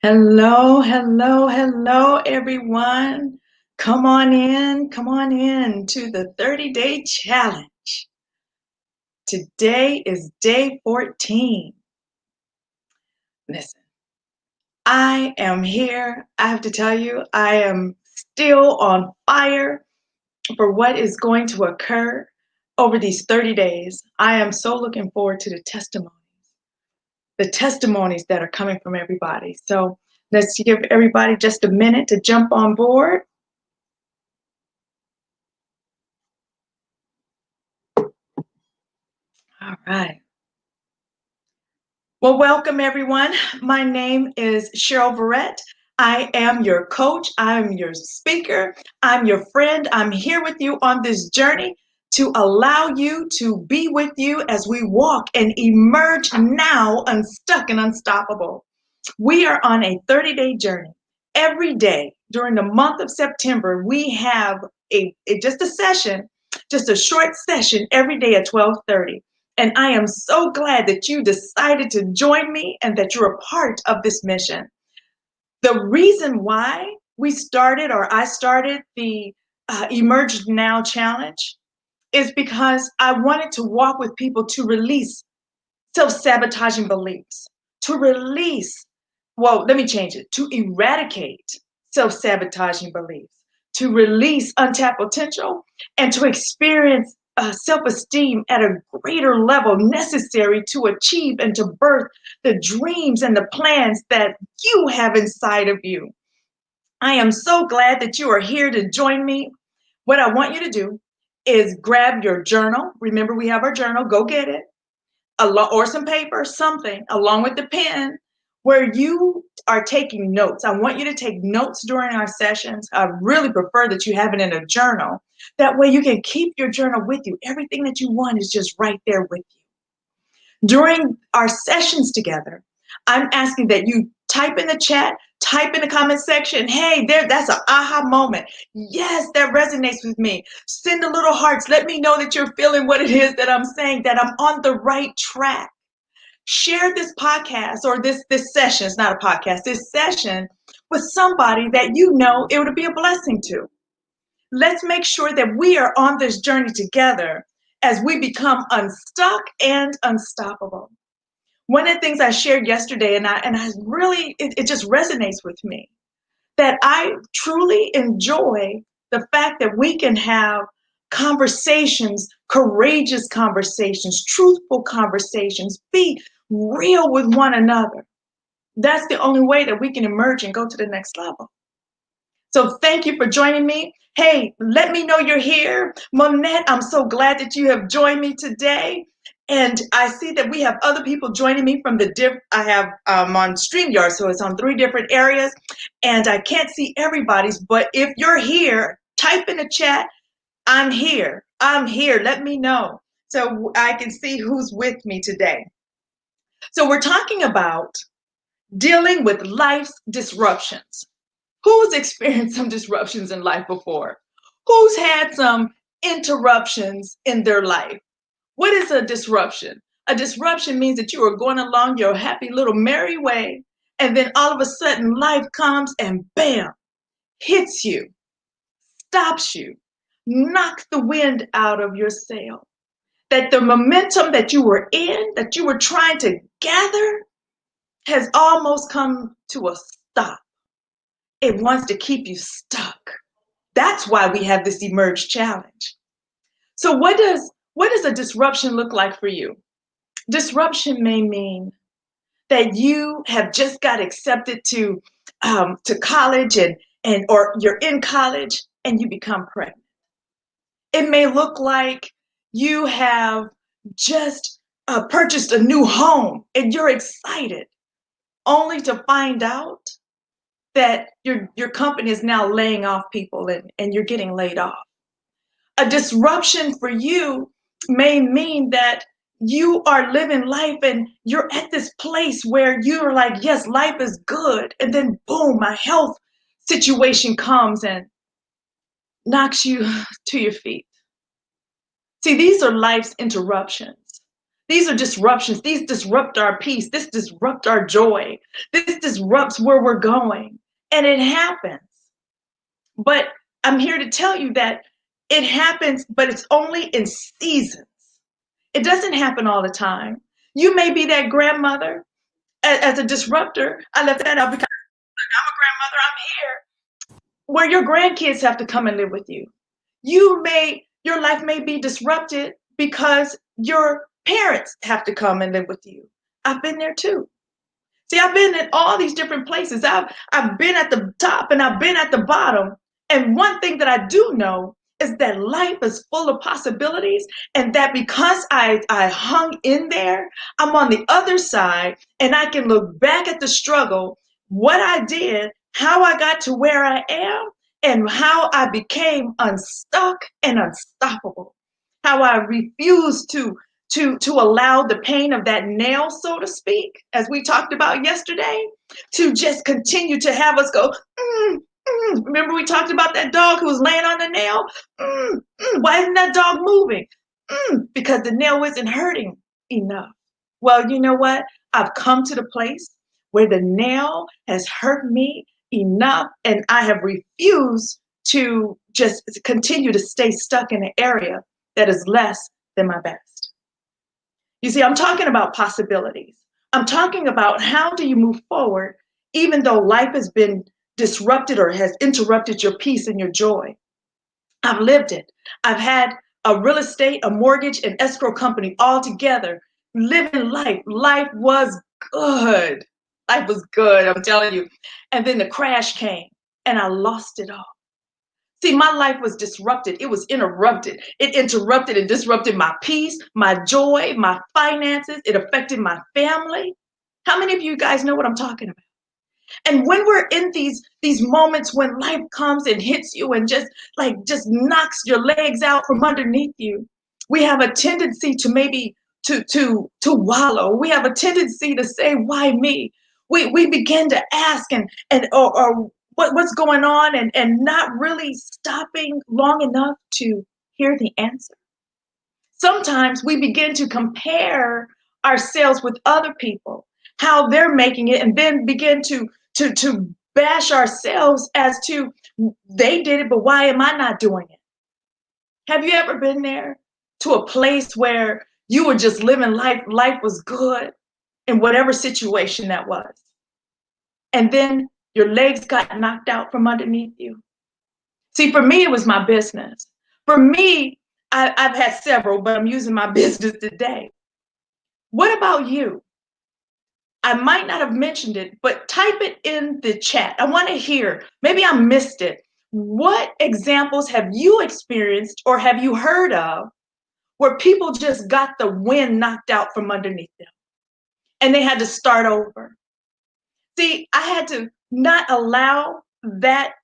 Hello, hello, hello, everyone. Come on in to the 30-day challenge. Today is day 14. Listen, I am here. I have to tell you, I am still on fire for what is going to occur over these 30 days. I am so looking forward to the testimonies that are coming from everybody. So let's give everybody just a minute to jump on board. All right. Well, welcome everyone. My name is Cheryl Verrett. I am your coach. I'm your speaker. I'm your friend. I'm here with you on this journey to allow you to be with you as we walk and emerge now unstuck and unstoppable. We are on a 30-day journey. Every day during the month of September, we have just a session, just a short session every day at 12:30. And I am so glad that you decided to join me and that you're a part of this mission. The reason why I started the Emerge Now Challenge is because I wanted to walk with people to release self-sabotaging beliefs, to release, well, let me change it, to eradicate self-sabotaging beliefs, to release untapped potential, and to experience self-esteem at a greater level necessary to achieve and to birth the dreams and the plans that you have inside of you. I am so glad that you are here to join me. What I want you to do is grab your journal. Remember, we have our journal. Go get it or some paper, something along with the pen where you are taking notes. I want you to take notes during our sessions. I really prefer that you have it in a journal. That way you can keep your journal with you. Everything that you want is just right there with you. During our sessions together, I'm asking that you type in the chat, type in the comment section, hey, that's an aha moment. Yes, that resonates with me. Send a little hearts. Let me know that you're feeling what it is that I'm saying, that I'm on the right track. Share this podcast or this session, it's not a podcast, this session with somebody that you know it would be a blessing to. Let's make sure that we are on this journey together as we become unstuck and unstoppable. One of the things I shared yesterday, and I really, it just resonates with me, that I truly enjoy the fact that we can have conversations, courageous conversations, truthful conversations, be real with one another. That's the only way that we can emerge and go to the next level. So thank you for joining me. Hey, let me know you're here. Monette, I'm so glad that you have joined me today. And I see that we have other people joining me from I have on StreamYard, so it's on 3 different areas. And I can't see everybody's, but if you're here, type in the chat, I'm here. I'm here. Let me know so I can see who's with me today. So we're talking about dealing with life's disruptions. Who's experienced some disruptions in life before? Who's had some interruptions in their life? What is a disruption? A disruption means that you are going along your happy little merry way, and then all of a sudden life comes and bam, hits you, stops you, knocks the wind out of your sail. That the momentum that you were in, that you were trying to gather, has almost come to a stop. It wants to keep you stuck. That's why we have this Emerge Challenge. So what does a disruption look like for you? Disruption may mean that you have just got accepted to college and or you're in college and you become pregnant. It may look like you have just purchased a new home and you're excited, only to find out that your company is now laying off people and you're getting laid off. A disruption for you may mean that you are living life and you're at this place where you're like, yes, life is good. And then boom, a health situation comes and knocks you to your feet. See, these are life's interruptions. These are disruptions. These disrupt our peace. This disrupt our joy. This disrupts where we're going. And it happens. But I'm here to tell you that it happens, but it's only in seasons. It doesn't happen all the time. You may be that grandmother as a disruptor. I left that out because I'm a grandmother. I'm here where your grandkids have to come and live with you. Your life may be disrupted because your parents have to come and live with you. I've been there too. See, I've been in all these different places. I've been at the top and I've been at the bottom. And one thing that I do know is that life is full of possibilities, and that because I hung in there, I'm on the other side and I can look back at the struggle, what I did, how I got to where I am, and how I became unstuck and unstoppable. How I refused to allow the pain of that nail, so to speak, as we talked about yesterday, to just continue to have us go, remember we talked about that dog who was laying on the nail? Why isn't that dog moving? Because the nail wasn't hurting enough. Well, you know what? I've come to the place where the nail has hurt me enough, and I have refused to just continue to stay stuck in an area that is less than my best. You see, I'm talking about possibilities. I'm talking about how do you move forward even though life has been disrupted or has interrupted your peace and your joy. I've lived it. I've had a real estate, a mortgage, and escrow company all together, living life. Life was good. Life was good, I'm telling you. And then the crash came and I lost it all. See, my life was disrupted. It was interrupted. It interrupted and disrupted my peace, my joy, my finances. It affected my family. How many of you guys know what I'm talking about? And when we're in these moments when life comes and hits you and just knocks your legs out from underneath you, we have a tendency to maybe to wallow. We have a tendency to say, why me? We begin to ask or what's going on, and not really stopping long enough to hear the answer. Sometimes we begin to compare ourselves with other people, how they're making it, and then begin to bash ourselves as to, they did it, but why am I not doing it? Have you ever been there to a place where you were just living life was good in whatever situation that was, and then your legs got knocked out from underneath you? See, for me, it was my business. For me, I've had several, but I'm using my business today. What about you? I might not have mentioned it, but type it in the chat. I want to hear. Maybe I missed it. What examples have you experienced or have you heard of where people just got the wind knocked out from underneath them and they had to start over? See, I had to not allow that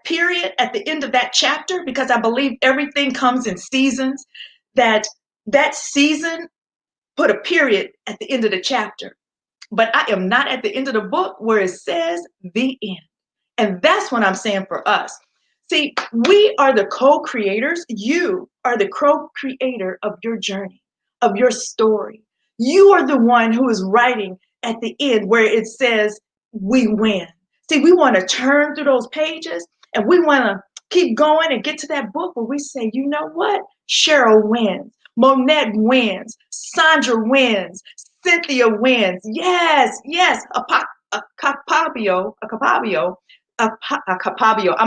period at the end of that chapter, because I believe everything comes in seasons, that season put a period at the end of the chapter. But I am not at the end of the book where it says the end. And that's what I'm saying for us. See, we are the co-creators. You are the co-creator of your journey, of your story. You are the one who is writing at the end where it says we win. See, we want to turn through those pages and we want to keep going and get to that book where we say, you know what? Cheryl wins. Monette wins. Sandra wins. Cynthia wins. Yes, yes. A Capabio. I'm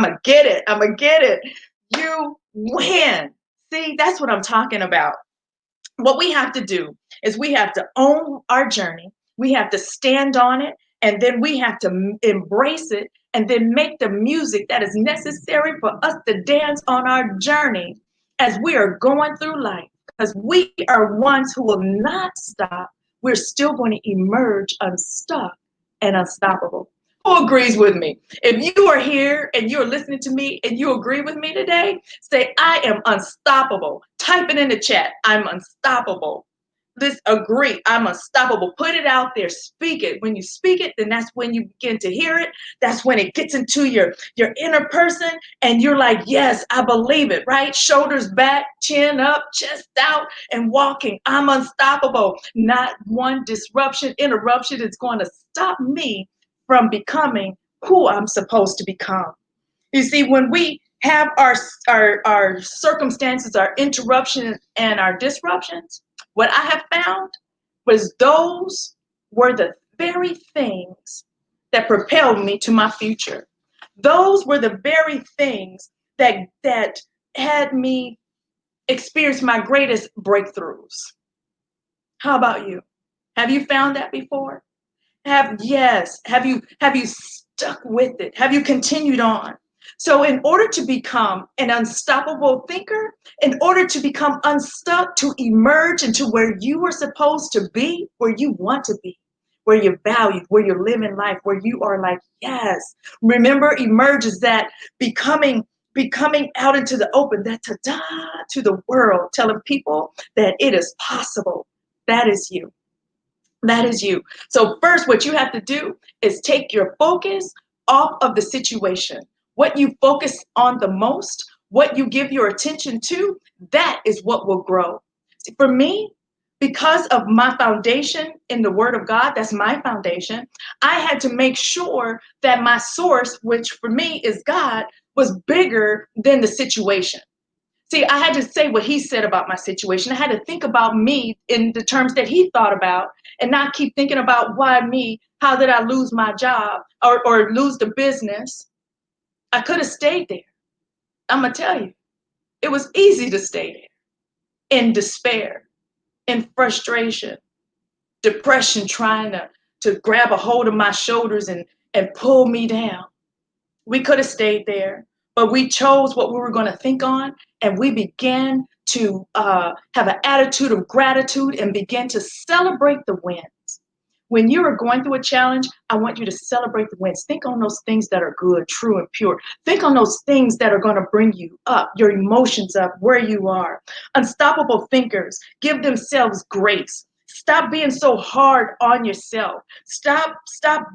going to get it. You win. See, that's what I'm talking about. What we have to do is we have to own our journey. We have to stand on it. And then we have to embrace it and then make the music that is necessary for us to dance on our journey as we are going through life. Because we are ones who will not stop. We're still going to emerge unstuck and unstoppable. Who agrees with me? If you are here and you're listening to me and you agree with me today, say, I am unstoppable. Type it in the chat. I'm unstoppable. Let's agree. I'm unstoppable. Put it out there. Speak it. When you speak it, then that's when you begin to hear it. That's when it gets into your inner person, and you're like, yes, I believe it, right? Shoulders back, chin up, chest out, and walking. I'm unstoppable. Not one disruption, interruption is going to stop me from becoming who I'm supposed to become. You see, when we have our circumstances, our interruptions, and our disruptions, what I have found was those were the very things that propelled me to my future. Those were the very things that had me experience my greatest breakthroughs. How about you? Have you found that before? Have you stuck with it? Have you continued on? So in order to become an unstoppable thinker, in order to become unstuck, to emerge into where you are supposed to be, where you want to be, where you're valued, where you're living life, where you are like, yes. Remember, emerge is that becoming out into the open, that ta-da to the world, telling people that it is possible. That is you. That is you. So first, what you have to do is take your focus off of the situation. What you focus on the most, what you give your attention to, that is what will grow. For me, because of my foundation in the Word of God, that's my foundation, I had to make sure that my source, which for me is God, was bigger than the situation. See, I had to say what he said about my situation. I had to think about me in the terms that he thought about and not keep thinking about why me, how did I lose my job or lose the business. I could have stayed there. I'm going to tell you, it was easy to stay there in despair, in frustration, depression, trying to grab a hold of my shoulders and pull me down. We could have stayed there, but we chose what we were going to think on, and we began to have an attitude of gratitude and begin to celebrate the wins. When you are going through a challenge, I want you to celebrate the wins. Think on those things that are good, true, and pure. Think on those things that are going to bring you up, your emotions up, where you are. Unstoppable thinkers give themselves grace. Stop being so hard on yourself. Stop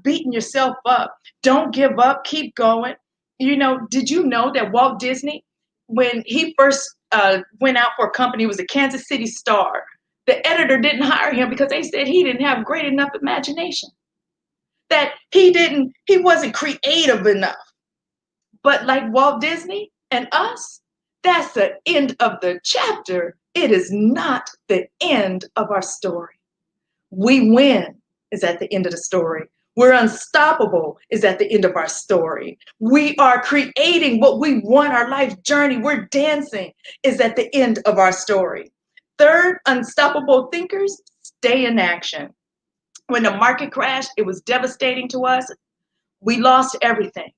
beating yourself up. Don't give up. Keep going. You know, did you know that Walt Disney, when he first went out for a company, was a Kansas City Star. The editor didn't hire him because they said he didn't have great enough imagination, that he wasn't creative enough. But like Walt Disney and us, that's the end of the chapter. It is not the end of our story. We win is at the end of the story. We're unstoppable is at the end of our story. We are creating what we want, our life journey. We're dancing is at the end of our story. Third, unstoppable thinkers stay in action. When the market crashed, it was devastating to us. We lost everything.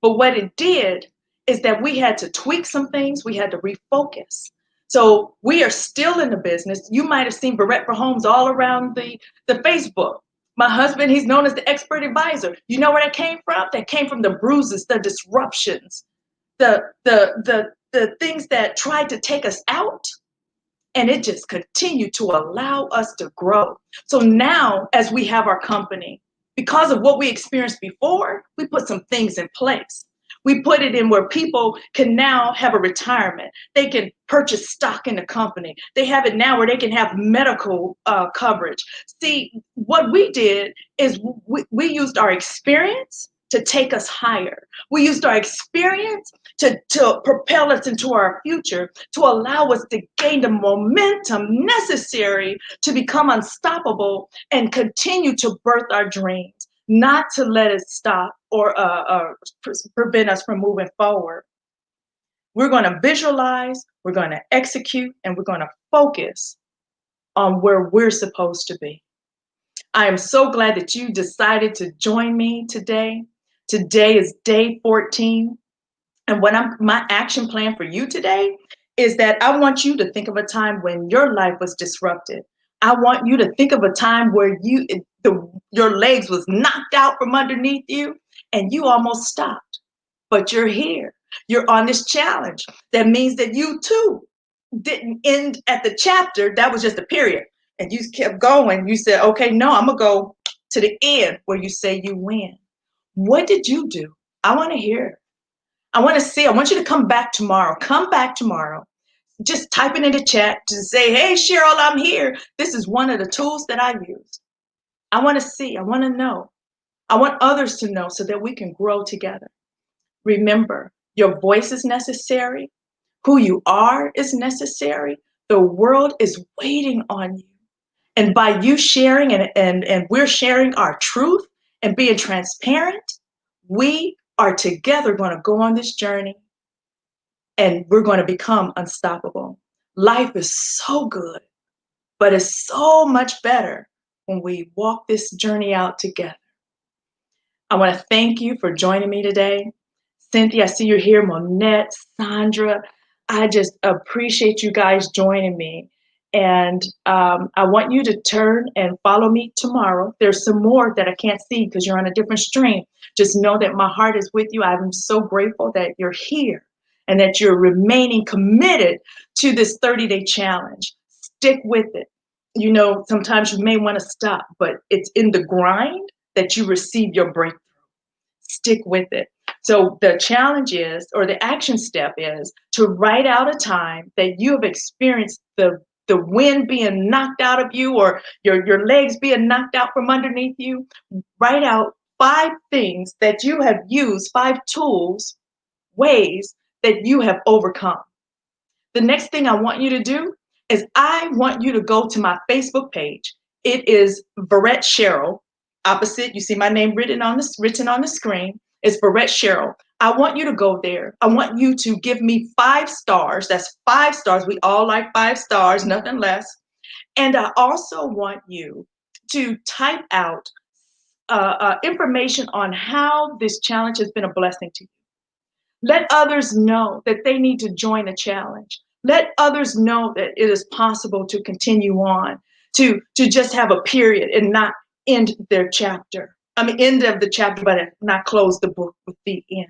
But what it did is that we had to tweak some things. We had to refocus. So we are still in the business. You might have seen Barrett for Homes all around the Facebook. My husband, he's known as the expert advisor. You know where that came from? That came from the bruises, the disruptions, the things that tried to take us out. And it just continued to allow us to grow. So now, as we have our company, because of what we experienced before, we put some things in place. We put it in where people can now have a retirement. They can purchase stock in the company. They have it now where they can have medical coverage. See, what we did is we used our experience to take us higher. We used our experience to propel us into our future, to allow us to gain the momentum necessary to become unstoppable and continue to birth our dreams, not to let it stop or prevent us from moving forward. We're going to visualize, we're going to execute, and we're going to focus on where we're supposed to be. I am so glad that you decided to join me today. Today is day 14. And my action plan for you today is that I want you to think of a time when your life was disrupted. I want you to think of a time where your legs was knocked out from underneath you and you almost stopped. But you're here. You're on this challenge. That means that you too didn't end at the chapter. That was just a period. and you kept going. You said, okay, no, I'm going to go to the end where you say you win. What did you do? I want to hear. I want to see. I want you to come back tomorrow. Come back tomorrow. Just type it in the chat to say, hey, Cheryl, I'm here. This is one of the tools that I use. I want to see. I want to know. I want others to know so that we can grow together. Remember, your voice is necessary. Who you are is necessary. The world is waiting on you. And by you sharing and we're sharing our truth and being transparent, we are together going to go on this journey and we're going to become unstoppable. Life is so good, but it's so much better when we walk this journey out together. I want to thank you for joining me today. Cynthia, I see you're here. Monette, Sandra, I just appreciate you guys joining me. And I want you to turn and follow me tomorrow. There's some more that I can't see because you're on a different stream. Just know that my heart is with you. I'm so grateful that you're here and that you're remaining committed to this 30-day challenge. Stick with it. You know, sometimes you may want to stop, but it's in the grind that you receive your breakthrough. Stick with it. So the challenge is, or the action step is, to write out a time that you have experienced the wind being knocked out of you or your legs being knocked out from underneath you. Write out 5 things that you have used, 5 tools, ways that you have overcome. The next thing I want you to do is I want you to go to my Facebook page. It is Verrett Cheryl. Opposite, you see my name written on the screen. It's Verrett Cheryl. I want you to go there. I want you to give me 5 stars. That's 5 stars. We all like 5 stars, nothing less. And I also want you to type out information on how this challenge has been a blessing to you. Let others know that they need to join the challenge. Let others know that it is possible to continue on, to just have a period and not end their chapter. I mean, end of the chapter, but not close the book with the end.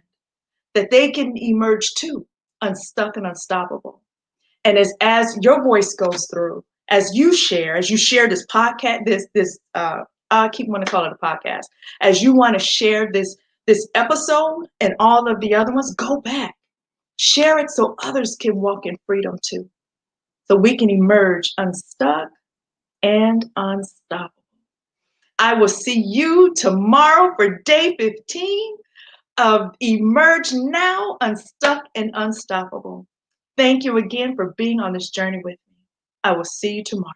That they can emerge too, unstuck and unstoppable. And as your voice goes through, as you share this podcast, I keep wanting to call it a podcast. As you want to share this episode and all of the other ones, go back, share it so others can walk in freedom too. So we can emerge unstuck and unstoppable. I will see you tomorrow for day 15 of Emerge Now, Unstuck and Unstoppable. Thank you again for being on this journey with me. I will see you tomorrow.